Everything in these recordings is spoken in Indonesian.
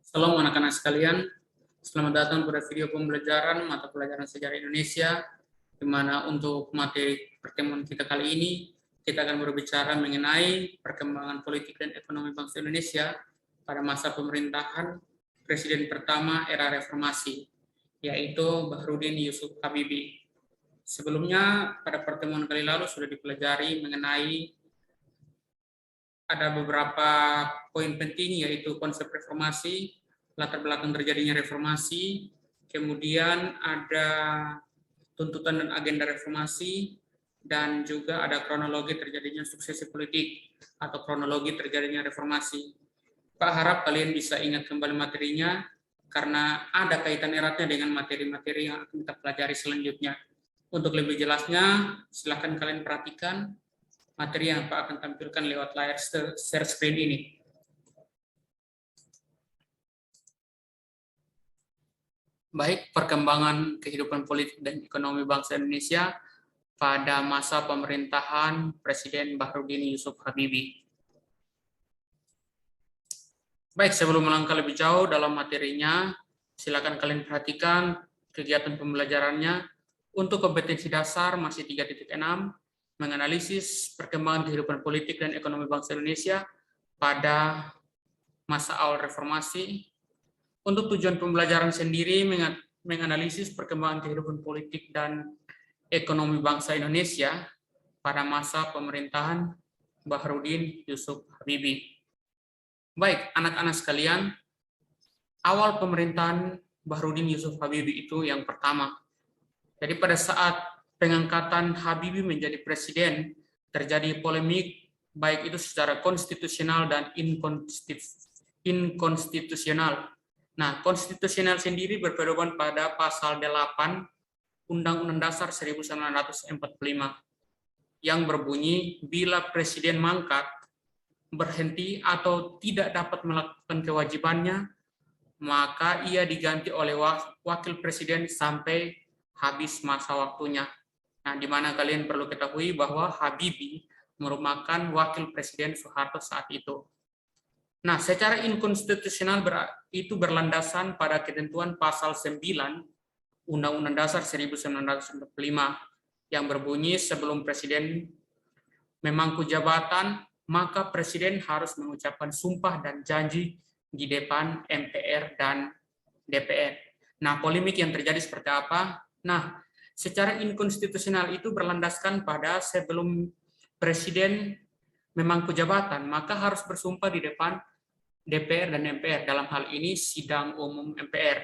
Salam anak-anak sekalian, selamat datang pada video pembelajaran mata pelajaran sejarah Indonesia, di mana untuk materi pertemuan kita kali ini, kita akan berbicara mengenai perkembangan politik dan ekonomi bangsa Indonesia pada masa pemerintahan Presiden pertama era reformasi, yaitu Bahrudin Yusuf Habibie. Sebelumnya, pada pertemuan kali lalu sudah dipelajari mengenai ada beberapa poin penting, yaitu konsep reformasi, latar belakang terjadinya reformasi, kemudian ada tuntutan dan agenda reformasi, dan juga ada kronologi terjadinya suksesi politik atau kronologi terjadinya reformasi. Pak harap kalian bisa ingat kembali materinya, karena ada kaitan eratnya dengan materi-materi yang akan kita pelajari selanjutnya. Untuk lebih jelasnya, silakan kalian perhatikan materi yang Pak akan tampilkan lewat layar share screen ini. Baik, perkembangan kehidupan politik dan ekonomi bangsa Indonesia pada masa pemerintahan Presiden Bahrudin Yusuf Habibie. Baik, sebelum melangkah lebih jauh dalam materinya, silakan kalian perhatikan kegiatan pembelajarannya. Untuk kompetensi dasar masih 3.6, menganalisis perkembangan kehidupan politik dan ekonomi bangsa Indonesia pada masa awal reformasi. Untuk tujuan pembelajaran sendiri, menganalisis perkembangan kehidupan politik dan ekonomi bangsa Indonesia pada masa pemerintahan Bahrudin Yusuf Habibie. Baik, anak-anak sekalian, awal pemerintahan Bahrudin Yusuf Habibie itu yang pertama. Jadi pada saat pengangkatan Habibie menjadi presiden, terjadi polemik baik itu secara konstitusional dan inkonstitusional. Nah, konstitusional sendiri berpedoman pada pasal 8 Undang-Undang Dasar 1945 yang berbunyi bila presiden mangkat, berhenti atau tidak dapat melakukan kewajibannya, maka ia diganti oleh wakil presiden sampai habis masa waktunya. Nah, di mana kalian perlu ketahui bahwa Habibie merupakan wakil presiden Soeharto saat itu. Nah, secara inkonstitusional itu berlandasan pada ketentuan pasal 9 Undang-Undang Dasar 1945 yang berbunyi sebelum presiden memangku jabatan, maka presiden harus mengucapkan sumpah dan janji di depan MPR dan DPR. Nah, polemik yang terjadi seperti apa? Nah, secara inkonstitusional itu berlandaskan pada sebelum presiden memangku jabatan, maka harus bersumpah di depan DPR dan MPR, dalam hal ini sidang umum MPR.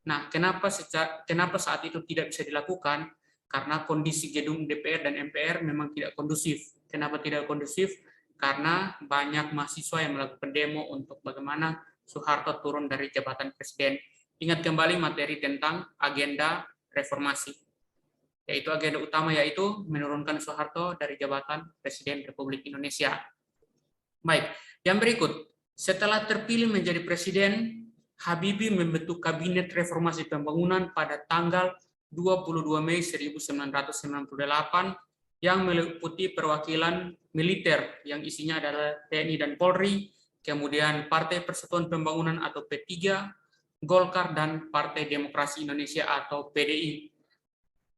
Nah, kenapa saat itu tidak bisa dilakukan? Karena kondisi gedung DPR dan MPR memang tidak kondusif. Kenapa tidak kondusif? Karena banyak mahasiswa yang melakukan demo untuk bagaimana Soeharto turun dari jabatan presiden. Ingat kembali materi tentang agenda reformasi, yaitu agenda utama yaitu menurunkan Soeharto dari jabatan Presiden Republik Indonesia. Baik, yang berikut, setelah terpilih menjadi presiden, Habibie membentuk Kabinet Reformasi Pembangunan pada tanggal 22 Mei 1998 yang meliputi perwakilan militer yang isinya adalah TNI dan Polri, kemudian Partai Persatuan Pembangunan atau P3, Golkar, dan Partai Demokrasi Indonesia atau PDI.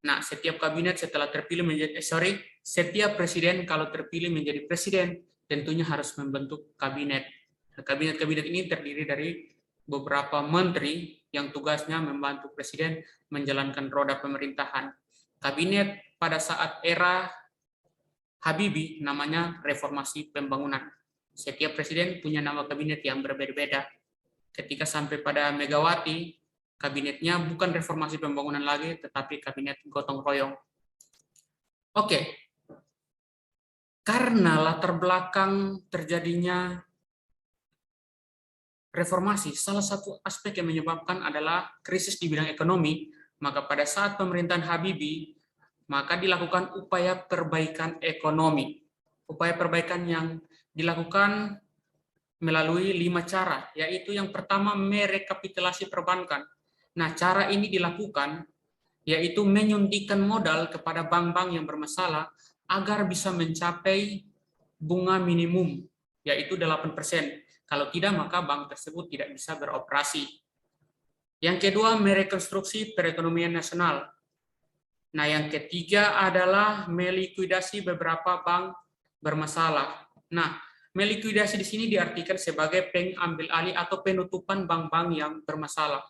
Nah, setiap presiden kalau terpilih menjadi presiden tentunya harus membentuk kabinet. Nah, kabinet ini terdiri dari beberapa menteri yang tugasnya membantu presiden menjalankan roda pemerintahan. Kabinet pada saat era Habibie namanya Reformasi Pembangunan. Setiap presiden punya nama kabinet yang berbeda-beda. Ketika sampai pada Megawati, kabinetnya bukan reformasi pembangunan lagi, tetapi kabinet gotong royong. Oke, karena latar belakang terjadinya reformasi, salah satu aspek yang menyebabkan adalah krisis di bidang ekonomi, maka pada saat pemerintahan Habibie, maka dilakukan upaya perbaikan ekonomi. Upaya perbaikan yang dilakukan melalui 5 cara, yaitu yang pertama merekapitulasi perbankan. Nah, cara ini dilakukan yaitu menyuntikkan modal kepada bank-bank yang bermasalah agar bisa mencapai bunga minimum, yaitu 8%. Kalau tidak, maka bank tersebut tidak bisa beroperasi. Yang kedua, merekonstruksi perekonomian nasional. Nah, yang ketiga adalah melikuidasi beberapa bank bermasalah. Nah, melikuidasi di sini diartikan sebagai pengambil alih atau penutupan bank-bank yang bermasalah.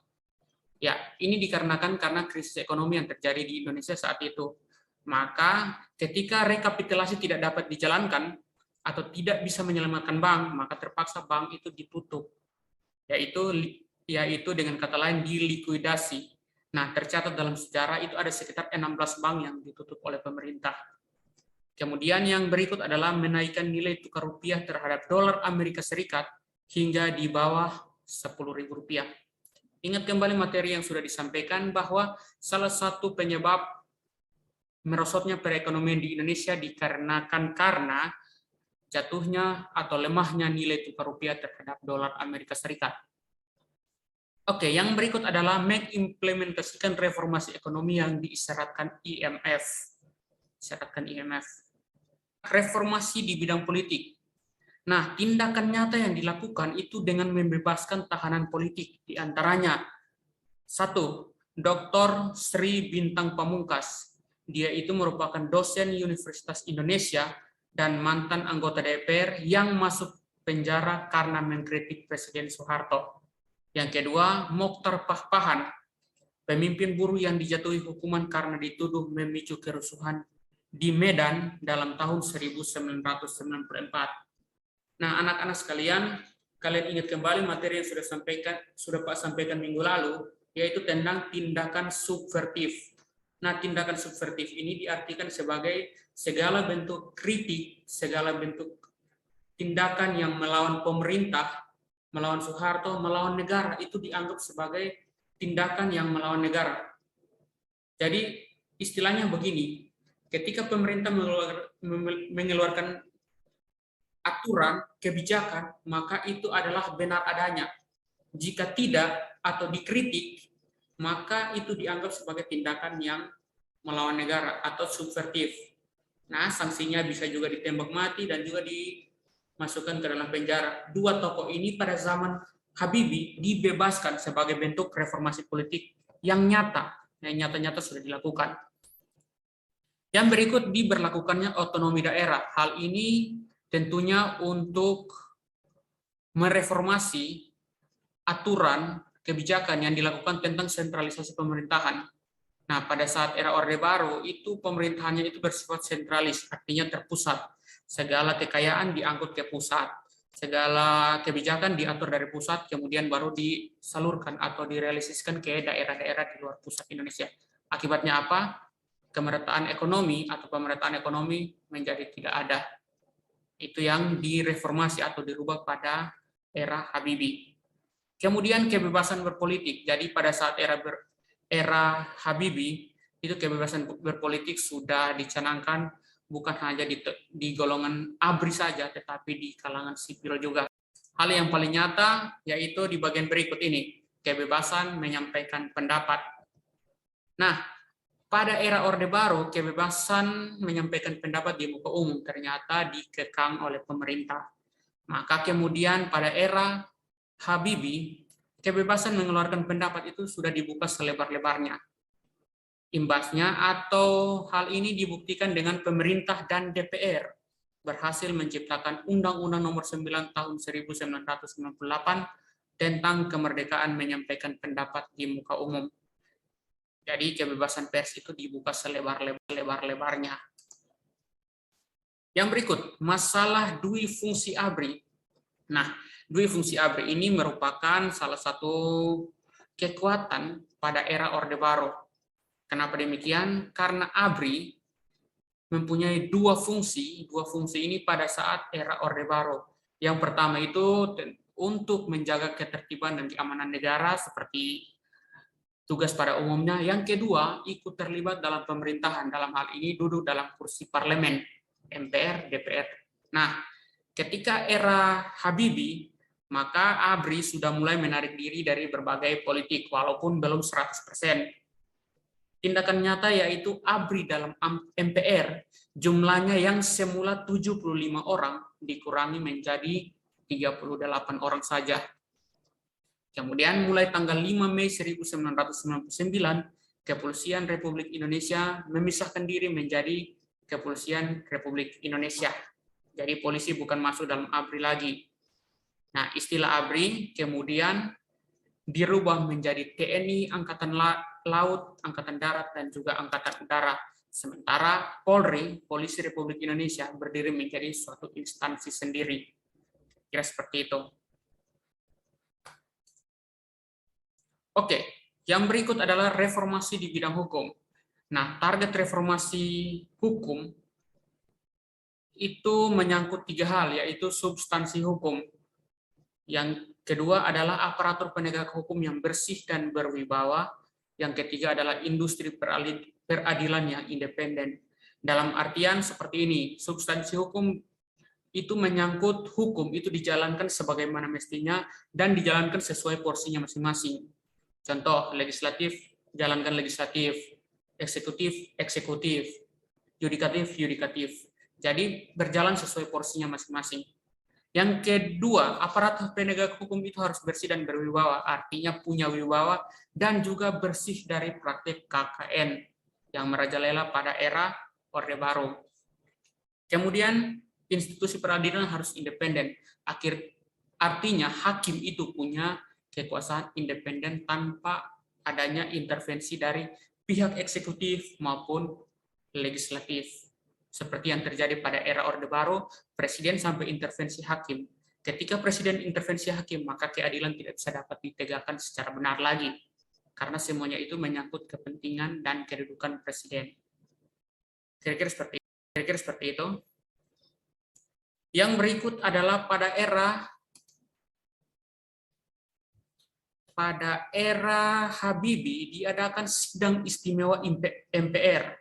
Ya, ini dikarenakan karena krisis ekonomi yang terjadi di Indonesia saat itu. Maka ketika rekapitulasi tidak dapat dijalankan atau tidak bisa menyelamatkan bank, maka terpaksa bank itu ditutup. Yaitu dengan kata lain dilikuidasi. Nah, tercatat dalam sejarah itu ada sekitar 16 bank yang ditutup oleh pemerintah. Kemudian yang berikut adalah menaikkan nilai tukar rupiah terhadap dolar Amerika Serikat hingga di bawah Rp10.000. Ingat kembali materi yang sudah disampaikan bahwa salah satu penyebab merosotnya perekonomian di Indonesia dikarenakan karena jatuhnya atau lemahnya nilai tukar rupiah terhadap dolar Amerika Serikat. Oke, yang berikut adalah mengimplementasikan reformasi ekonomi yang diisyaratkan IMF. Reformasi di bidang politik. Nah, tindakan nyata yang dilakukan itu dengan membebaskan tahanan politik, diantaranya 1. Dr. Sri Bintang Pamungkas. Dia itu merupakan dosen Universitas Indonesia dan mantan anggota DPR yang masuk penjara karena mengkritik Presiden Soeharto. Yang kedua, Mokhtar Pahpahan, pemimpin buruh yang dijatuhi hukuman karena dituduh memicu kerusuhan di Medan dalam tahun 1994. Nah, anak-anak sekalian, kalian ingat kembali materi yang sudah Pak sampaikan minggu lalu, yaitu tentang tindakan subvertif. Nah, tindakan subvertif ini diartikan sebagai segala bentuk kritik, segala bentuk tindakan yang melawan pemerintah, melawan Soeharto, melawan negara, itu dianggap sebagai tindakan yang melawan negara. Jadi istilahnya begini, ketika pemerintah mengeluarkan aturan, kebijakan, maka itu adalah benar adanya. Jika tidak atau dikritik, maka itu dianggap sebagai tindakan yang melawan negara atau subvertif. Nah, sanksinya bisa juga ditembak mati dan juga dimasukkan ke dalam penjara. Dua tokoh ini pada zaman Habibie dibebaskan sebagai bentuk reformasi politik yang nyata, yang nyata-nyata sudah dilakukan. Yang berikut diberlakukannya otonomi daerah. Hal ini tentunya untuk mereformasi aturan kebijakan yang dilakukan tentang sentralisasi pemerintahan. Nah, pada saat era Orde Baru, itu pemerintahannya itu bersifat sentralis, artinya terpusat. Segala kekayaan diangkut ke pusat. Segala kebijakan diatur dari pusat, kemudian baru disalurkan atau direalisasikan ke daerah-daerah di luar pusat Indonesia. Akibatnya apa? Kemerataan ekonomi atau pemerataan ekonomi menjadi tidak ada. Itu yang direformasi atau dirubah pada era Habibie. Kemudian kebebasan berpolitik. Jadi pada saat era Habibie, itu kebebasan berpolitik sudah dicanangkan bukan hanya di golongan ABRI saja, tetapi di kalangan sipil juga. Hal yang paling nyata yaitu di bagian berikut ini, kebebasan menyampaikan pendapat. Nah, pada era Orde Baru, kebebasan menyampaikan pendapat di muka umum ternyata dikekang oleh pemerintah. Maka kemudian pada era Habibie, kebebasan mengeluarkan pendapat itu sudah dibuka selebar-lebarnya. Imbasnya atau hal ini dibuktikan dengan pemerintah dan DPR berhasil menciptakan Undang-Undang Nomor 9 Tahun 1998 tentang kemerdekaan menyampaikan pendapat di muka umum. Jadi kebebasan pers itu dibuka selebar-lebarnya. Yang berikut, masalah dui fungsi ABRI. Nah, dui fungsi ABRI ini merupakan salah satu kekuatan pada era Orde Baru. Kenapa demikian? Karena ABRI mempunyai dua fungsi ini pada saat era Orde Baru. Yang pertama itu untuk menjaga ketertiban dan keamanan negara seperti tugas pada umumnya. Yang kedua, ikut terlibat dalam pemerintahan, dalam hal ini duduk dalam kursi parlemen, MPR, DPR. Nah, ketika era Habibie, maka ABRI sudah mulai menarik diri dari berbagai politik, walaupun belum 100%. Tindakan nyata yaitu ABRI dalam MPR, jumlahnya yang semula 75 orang dikurangi menjadi 38 orang saja. Kemudian mulai tanggal 5 Mei 1999, Kepolisian Republik Indonesia memisahkan diri menjadi Kepolisian Republik Indonesia. Jadi polisi bukan masuk dalam ABRI lagi. Nah, istilah ABRI kemudian dirubah menjadi TNI, Angkatan Laut, Angkatan Darat, dan juga Angkatan Udara. Sementara Polri, Polisi Republik Indonesia, berdiri menjadi suatu instansi sendiri. Kira seperti itu. Oke, yang berikut adalah reformasi di bidang hukum. Nah, target reformasi hukum itu menyangkut 3 hal, yaitu substansi hukum. Yang kedua adalah aparatur penegak hukum yang bersih dan berwibawa. Yang ketiga adalah industri peradilan yang independen. Dalam artian seperti ini, substansi hukum itu menyangkut hukum itu dijalankan sebagaimana mestinya dan dijalankan sesuai porsinya masing-masing. Contoh, legislatif, jalankan legislatif, eksekutif, eksekutif, yudikatif, yudikatif. Jadi berjalan sesuai porsinya masing-masing. Yang kedua, aparat penegak hukum itu harus bersih dan berwibawa, artinya punya wibawa dan juga bersih dari praktik KKN yang merajalela pada era Orde Baru. Kemudian, institusi peradilan harus independen. Artinya hakim itu punya kekuasaan independen tanpa adanya intervensi dari pihak eksekutif maupun legislatif. Seperti yang terjadi pada era Orde Baru, Presiden sampai intervensi hakim. Ketika Presiden intervensi hakim, maka keadilan tidak bisa dapat ditegakkan secara benar lagi. Karena semuanya itu menyangkut kepentingan dan kedudukan Presiden. Kira-kira seperti itu. Yang berikut adalah pada era Habibie diadakan sidang istimewa MPR.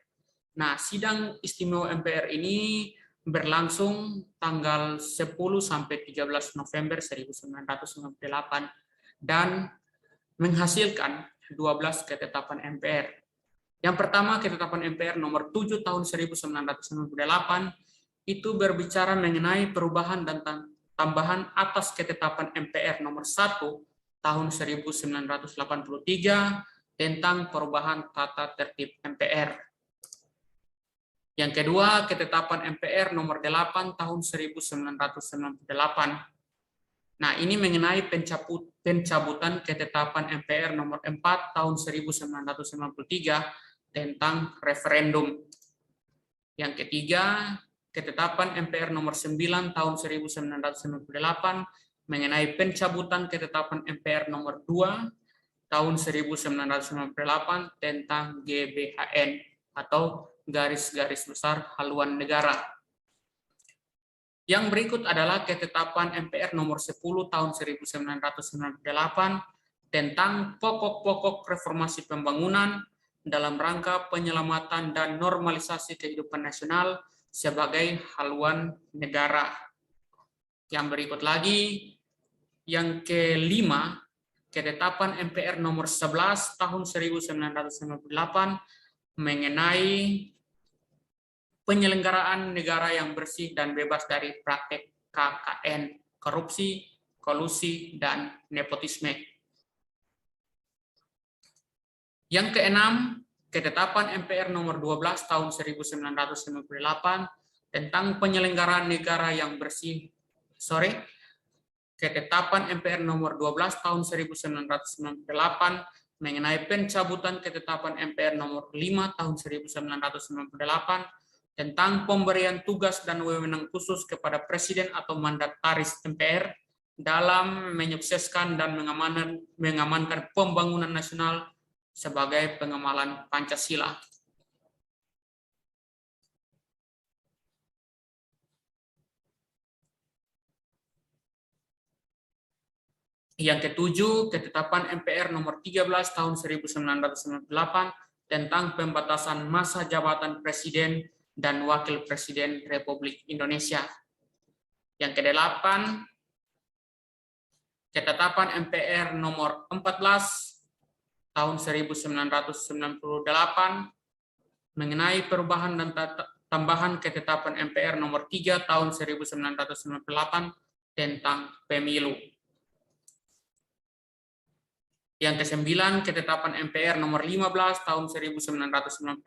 Nah, sidang istimewa MPR ini berlangsung tanggal 10 sampai 13 November 1998 dan menghasilkan 12 ketetapan MPR. Yang pertama, ketetapan MPR nomor 7 tahun 1998 itu berbicara mengenai perubahan dan tambahan atas ketetapan MPR nomor 1 tahun 1983 tentang perubahan tata tertib MPR. Yang kedua, ketetapan MPR nomor 8 tahun 1998. Nah, ini mengenai pencabutan ketetapan MPR nomor 4 tahun 1993 tentang referendum. Yang ketiga, ketetapan MPR nomor 9 tahun 1998 mengenai pencabutan ketetapan MPR nomor 2 tahun 1998 tentang GBHN atau garis-garis besar haluan negara. Yang berikut adalah ketetapan MPR nomor 10 tahun 1998 tentang pokok-pokok reformasi pembangunan dalam rangka penyelamatan dan normalisasi kehidupan nasional sebagai haluan negara. Yang berikut lagi, yang kelima, ketetapan MPR nomor 11 tahun 1998 mengenai penyelenggaraan negara yang bersih dan bebas dari praktek KKN, korupsi, kolusi, dan nepotisme. Yang keenam, ketetapan MPR nomor 12 tahun 1998 tentang penyelenggaraan negara yang bersih. Ketetapan MPR nomor 12 tahun 1998 mengenai pencabutan ketetapan MPR nomor 5 tahun 1998 tentang pemberian tugas dan wewenang khusus kepada Presiden atau mandataris MPR dalam menyukseskan dan mengamankan pembangunan nasional sebagai pengamalan Pancasila. Yang ketujuh, ketetapan MPR nomor 13 tahun 1998 tentang pembatasan masa jabatan Presiden dan Wakil Presiden Republik Indonesia. Yang kedelapan, ketetapan MPR nomor 14 tahun 1998 mengenai perubahan dan tambahan ketetapan MPR nomor 3 tahun 1998 tentang pemilu. Yang ke-9, ketetapan MPR nomor 15 tahun 1998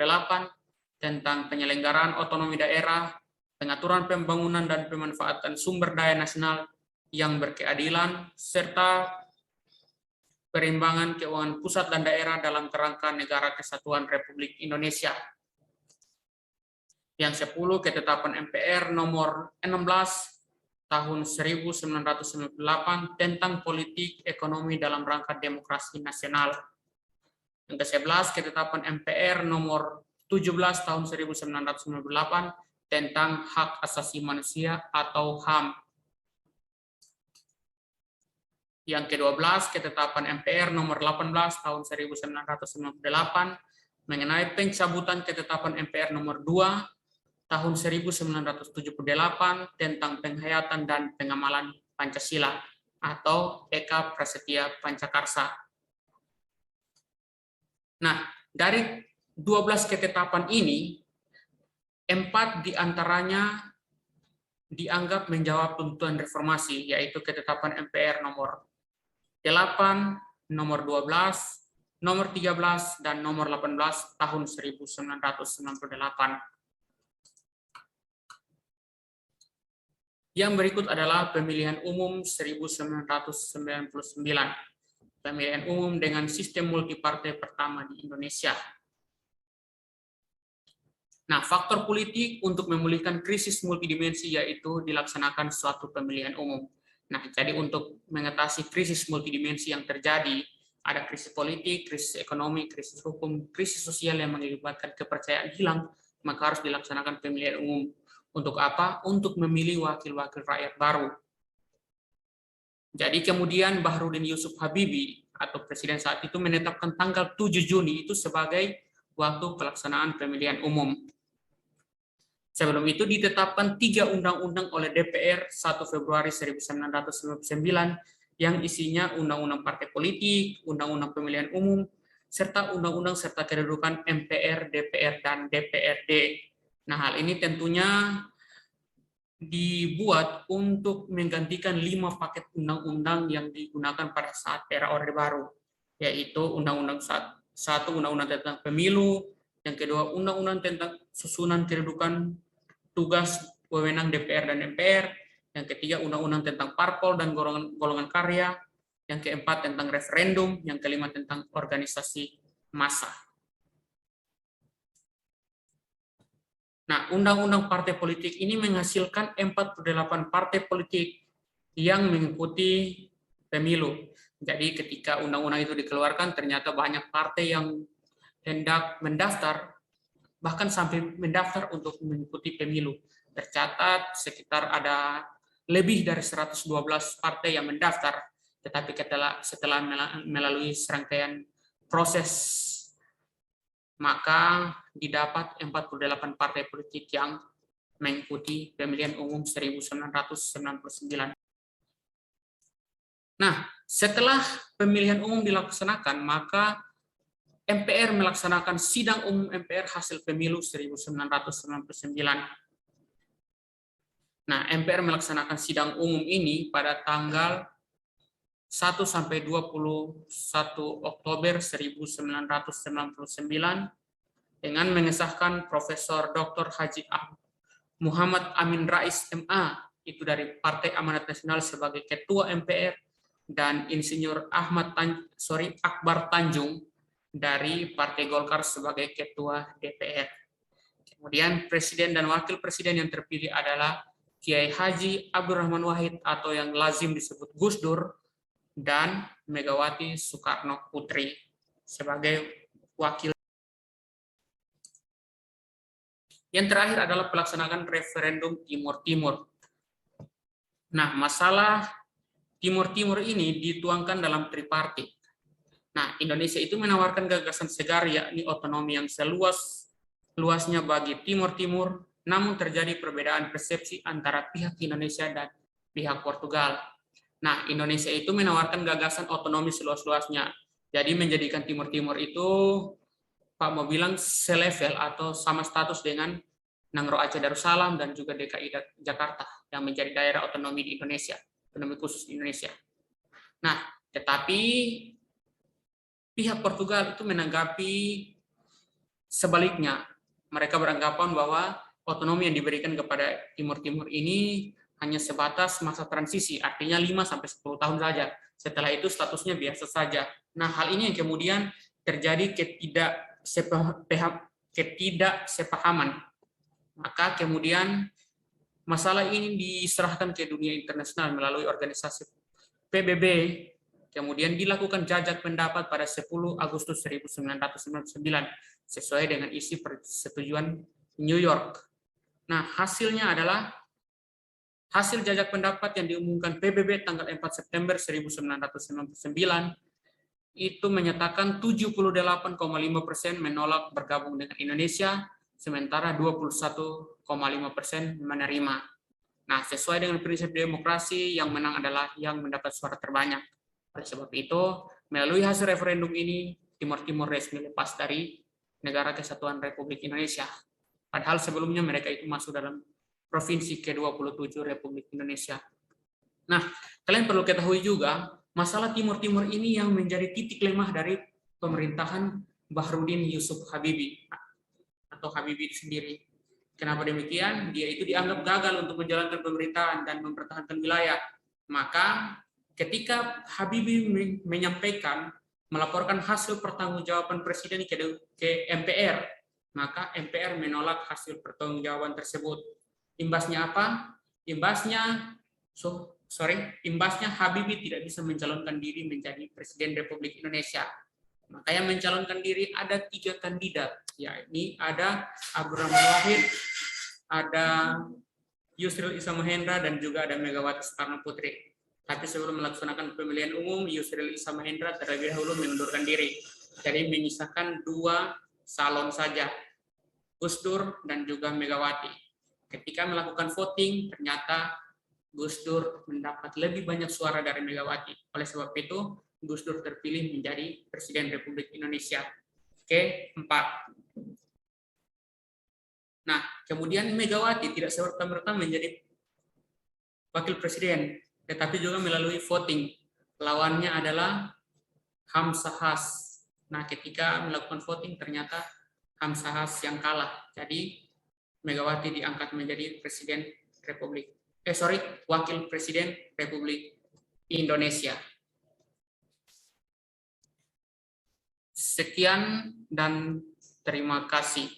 tentang penyelenggaraan otonomi daerah, pengaturan pembangunan dan pemanfaatan sumber daya nasional yang berkeadilan, serta perimbangan keuangan pusat dan daerah dalam kerangka Negara Kesatuan Republik Indonesia. Yang 10, ketetapan MPR nomor 16 tahun 1998 tentang politik ekonomi dalam rangka demokrasi nasional. Yang ke-11, ketetapan MPR nomor 17 tahun 1998 tentang hak asasi manusia atau HAM. Yang ke-12, ketetapan MPR nomor 18 tahun 1998 mengenai pencabutan ketetapan MPR nomor 2 tahun 1978 tentang penghayatan dan pengamalan Pancasila atau Eka Prasetya Pancakarsa. Nah, dari 12 ketetapan ini, 4 diantaranya dianggap menjawab tuntutan reformasi, yaitu ketetapan MPR nomor 8, nomor 12, nomor 13, dan nomor 18 tahun 1998. Yang berikut adalah pemilihan umum 1999. Pemilihan umum dengan sistem multipartai pertama di Indonesia. Nah, faktor politik untuk memulihkan krisis multidimensi yaitu dilaksanakan suatu pemilihan umum. Nah, jadi untuk mengatasi krisis multidimensi yang terjadi, ada krisis politik, krisis ekonomi, krisis hukum, krisis sosial yang mengakibatkan kepercayaan hilang, maka harus dilaksanakan pemilihan umum. Untuk apa? Untuk memilih wakil-wakil rakyat baru. Jadi kemudian Bahrudin Yusuf Habibie atau presiden saat itu menetapkan tanggal 7 Juni itu sebagai waktu pelaksanaan pemilihan umum. Sebelum itu ditetapkan 3 undang-undang oleh DPR 1 Februari 1999 yang isinya undang-undang partai politik, undang-undang pemilihan umum, serta undang-undang serta kedudukan MPR, DPR, dan DPRD. Nah, hal ini tentunya dibuat untuk menggantikan 5 paket undang-undang yang digunakan pada saat era Orde Baru, yaitu Undang-Undang 1 Undang-Undang tentang Pemilu, yang kedua Undang-Undang tentang susunan kedudukan tugas wewenang DPR dan MPR, yang ketiga Undang-Undang tentang parpol dan golongan karya, yang keempat tentang referendum, yang kelima tentang organisasi massa. Nah, undang-undang partai politik ini menghasilkan 48 partai politik yang mengikuti pemilu. Jadi ketika undang-undang itu dikeluarkan, ternyata banyak partai yang hendak mendaftar, bahkan sampai mendaftar untuk mengikuti pemilu. Tercatat sekitar ada lebih dari 112 partai yang mendaftar, tetapi setelah melalui serangkaian proses, maka didapat 48 partai politik yang mengikuti pemilihan umum 1999. Nah, setelah pemilihan umum dilaksanakan, maka MPR melaksanakan sidang umum MPR hasil pemilu 1999. Nah, MPR melaksanakan sidang umum ini pada tanggal 1 sampai 21 Oktober 1999 dengan mengesahkan Profesor Dr. Haji Muhammad Amin Rais MA itu dari Partai Amanat Nasional sebagai Ketua MPR dan Insinyur Akbar Tanjung dari Partai Golkar sebagai Ketua DPR. Kemudian Presiden dan Wakil Presiden yang terpilih adalah Kiai Haji Abdurrahman Wahid atau yang lazim disebut Gus Dur dan Megawati Soekarno Putri sebagai wakil. Yang terakhir adalah pelaksanaan referendum Timur Timur. Nah, masalah Timur Timur ini dituangkan dalam tripartit. Nah, Indonesia itu menawarkan gagasan segar yakni otonomi yang seluas-luasnya bagi Timur Timur, namun terjadi perbedaan persepsi antara pihak Indonesia dan pihak Portugal. Nah, Indonesia itu menawarkan gagasan otonomi seluas-luasnya. Jadi menjadikan Timur Timur itu Pak mau bilang selevel atau sama status dengan Nangro Aceh Darussalam dan juga DKI Jakarta yang menjadi daerah otonomi di Indonesia. otonomi khusus Indonesia. Nah, tetapi pihak Portugal itu menanggapi sebaliknya. Mereka beranggapan bahwa otonomi yang diberikan kepada Timur Timur ini hanya sebatas masa transisi, artinya 5-10 tahun saja. Setelah itu statusnya biasa saja. Nah, hal ini yang kemudian terjadi ketidaksepahaman. Maka kemudian masalah ini diserahkan ke dunia internasional melalui organisasi PBB. Kemudian dilakukan jajak pendapat pada 10 Agustus 1999 sesuai dengan isi persetujuan New York. Nah, hasilnya adalah hasil jajak pendapat yang diumumkan PBB tanggal 4 September 1999 itu menyatakan 78,5% menolak bergabung dengan Indonesia, sementara 21,5% menerima. Nah, sesuai dengan prinsip demokrasi, yang menang adalah yang mendapat suara terbanyak. Oleh sebab itu, melalui hasil referendum ini, Timur Timur resmi lepas dari Negara Kesatuan Republik Indonesia. Padahal sebelumnya mereka itu masuk dalam Provinsi ke-27 Republik Indonesia. Nah, kalian perlu ketahui juga, masalah Timur Timur ini yang menjadi titik lemah dari pemerintahan Bahrudin Yusuf Habibie, atau Habibie itu sendiri. Kenapa demikian? Dia itu dianggap gagal untuk menjalankan pemerintahan dan mempertahankan wilayah. Maka ketika Habibie menyampaikan, melaporkan hasil pertanggungjawaban presiden ke MPR, maka MPR menolak hasil pertanggungjawaban tersebut. Imbasnya apa? Imbasnya Habibie tidak bisa mencalonkan diri menjadi Presiden Republik Indonesia. Maka yang mencalonkan diri ada 3 kandidat, yakni ada Abdurrahman Wahid, ada Yusril Issa Mahendra, dan juga ada Megawati Soekarno Putri. Tapi sebelum melaksanakan pemilihan umum, Yusril Issa Mahendra terlebih dahulu mengundurkan diri. Jadi menyisakan 2 salon saja, Gus Dur dan juga Megawati. Ketika melakukan voting, ternyata Gus Dur mendapat lebih banyak suara dari Megawati. Oleh sebab itu, Gus Dur terpilih menjadi Presiden Republik Indonesia ke-4. Nah, kemudian Megawati tidak serta-merta menjadi wakil presiden, tetapi juga melalui voting. Lawannya adalah Hamzahas. Nah, ketika melakukan voting ternyata Hamzahas yang kalah. Jadi Megawati diangkat menjadi wakil presiden Republik Indonesia. Sekian dan terima kasih.